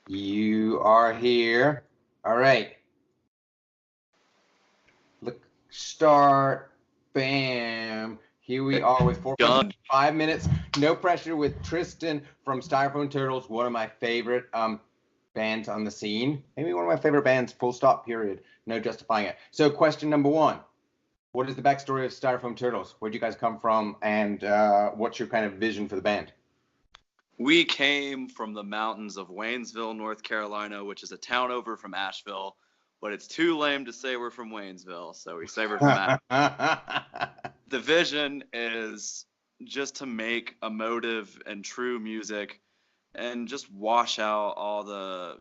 You are here. All right. Look, start. Bam. Here we are with 4.5 minutes. No pressure with Tristan from Styrofoam Turtles, one of my favorite bands on the scene. Maybe one of my favorite bands, full stop, period. No justifying it. So question number one. What is the backstory of Styrofoam Turtles? Where'd you guys come from, and what's your kind of vision for the band? We came from the mountains of Waynesville, North Carolina, which is a town over from Asheville, but it's too lame to say we're from Waynesville, so we say we're from Asheville. The vision is just to make emotive and true music and just wash out all the,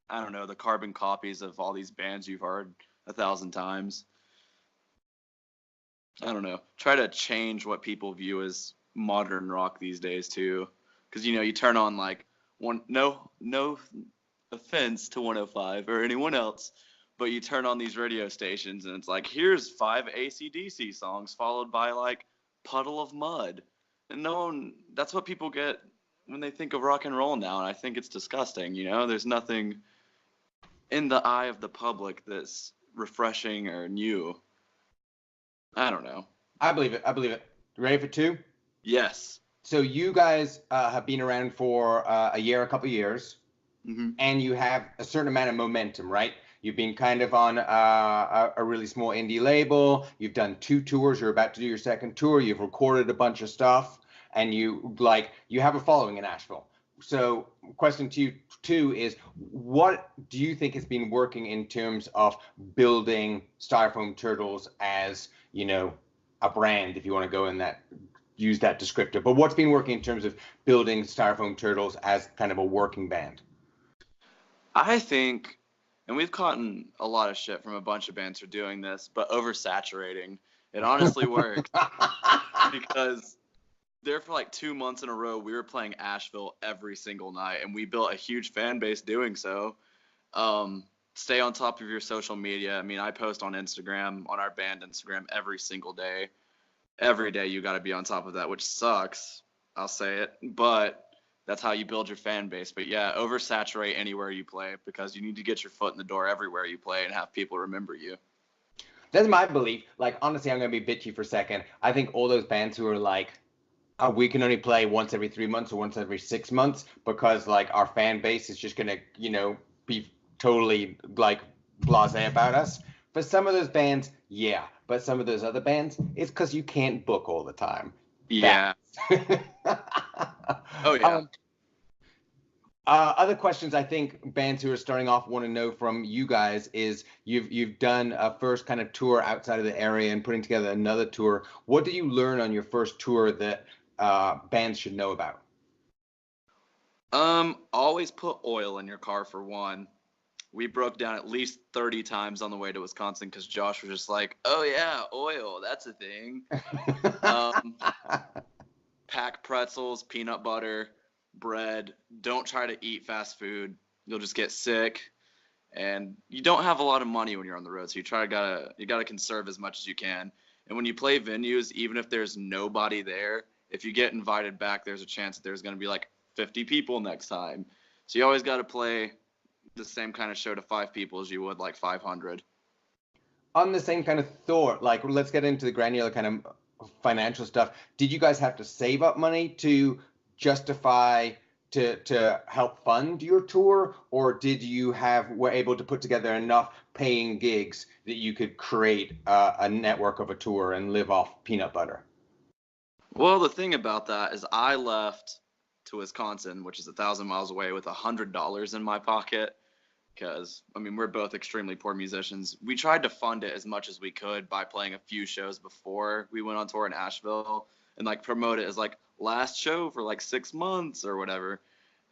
the carbon copies of all these bands you've heard 1,000 times. I don't know. Try to change what people view as modern rock these days too, because you turn on like no offense to 105 or anyone else, but you turn on these radio stations and it's like, here's 5 AC/DC songs followed by like Puddle of Mud, and that's what people get when they think of rock and roll now, and I think it's disgusting. There's nothing in the eye of the public that's refreshing or new. I don't know. I believe it. Ready for two? Yes. So you guys have been around for a couple years, and you have a certain amount of momentum, right? You've been kind of on a really small indie label. You've done 2 tours. You're about to do your second tour. You've recorded a bunch of stuff, and you have a following in Asheville. So question to you too is, what do you think has been working in terms of building Styrofoam Turtles as, a brand, if you want to go in that, use that descriptor, but what's been working in terms of building Styrofoam Turtles as kind of a working band? I think, and we've gotten a lot of shit from a bunch of bands for doing this, but oversaturating. It honestly worked because there for like 2 months in a row, we were playing Asheville every single night, and we built a huge fan base doing so. Stay on top of your social media. I mean, I post on Instagram, on our band Instagram, every single day. Every day you got to be on top of that, which sucks. I'll say it, but that's how you build your fan base. But yeah, oversaturate anywhere you play, because you need to get your foot in the door everywhere you play and have people remember you. That's my belief. Like, honestly, I'm going to be bitchy for a second. I think all those bands who are like, we can only play once every 3 months or once every 6 months because like our fan base is just going to, be totally like blasé about us. For some of those bands, yeah, but some of those other bands, it's because you can't book all the time. Yeah. Oh yeah. Other questions I think bands who are starting off want to know from you guys is, you've done a first kind of tour outside of the area and putting together another tour. What did you learn on your first tour that bands should know about? Always put oil in your car for one. We broke down at least 30 times on the way to Wisconsin because Josh was just like, oh yeah, oil, that's a thing. Pack pretzels, peanut butter, bread. Don't try to eat fast food. You'll just get sick. And you don't have a lot of money when you're on the road, so you gotta conserve as much as you can. And when you play venues, even if there's nobody there, if you get invited back, there's a chance that there's gonna be like 50 people next time. So you always gotta play the same kind of show to 5 people as you would like 500. On the same kind of thought, like, let's get into the granular kind of financial stuff. Did you guys have to save up money to justify to help fund your tour, or did you were able to put together enough paying gigs that you could create a network of a tour and live off peanut butter? Well, the thing about that is I left to Wisconsin, which is 1,000 miles away, with $100 in my pocket. Because, I mean, we're both extremely poor musicians. We tried to fund it as much as we could by playing a few shows before we went on tour in Asheville and, like, promote it as, like, last show for, like, 6 months or whatever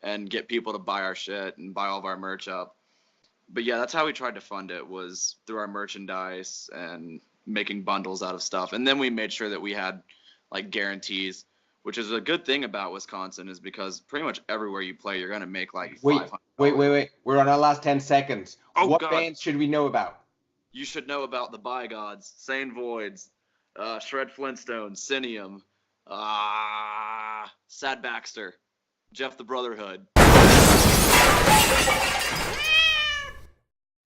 and get people to buy our shit and buy all of our merch up. But, yeah, that's how we tried to fund it, was through our merchandise and making bundles out of stuff. And then we made sure that we had, like, guarantees, which is a good thing about Wisconsin, is because pretty much everywhere you play, you're going to make like $500. Wait. We're on our last 10 seconds. Oh, what God. bands should we know about? You should know about the Bi-Gods, Sane Voids, Shred Flintstone, Sinium, Sad Baxter, Jeff the Brotherhood.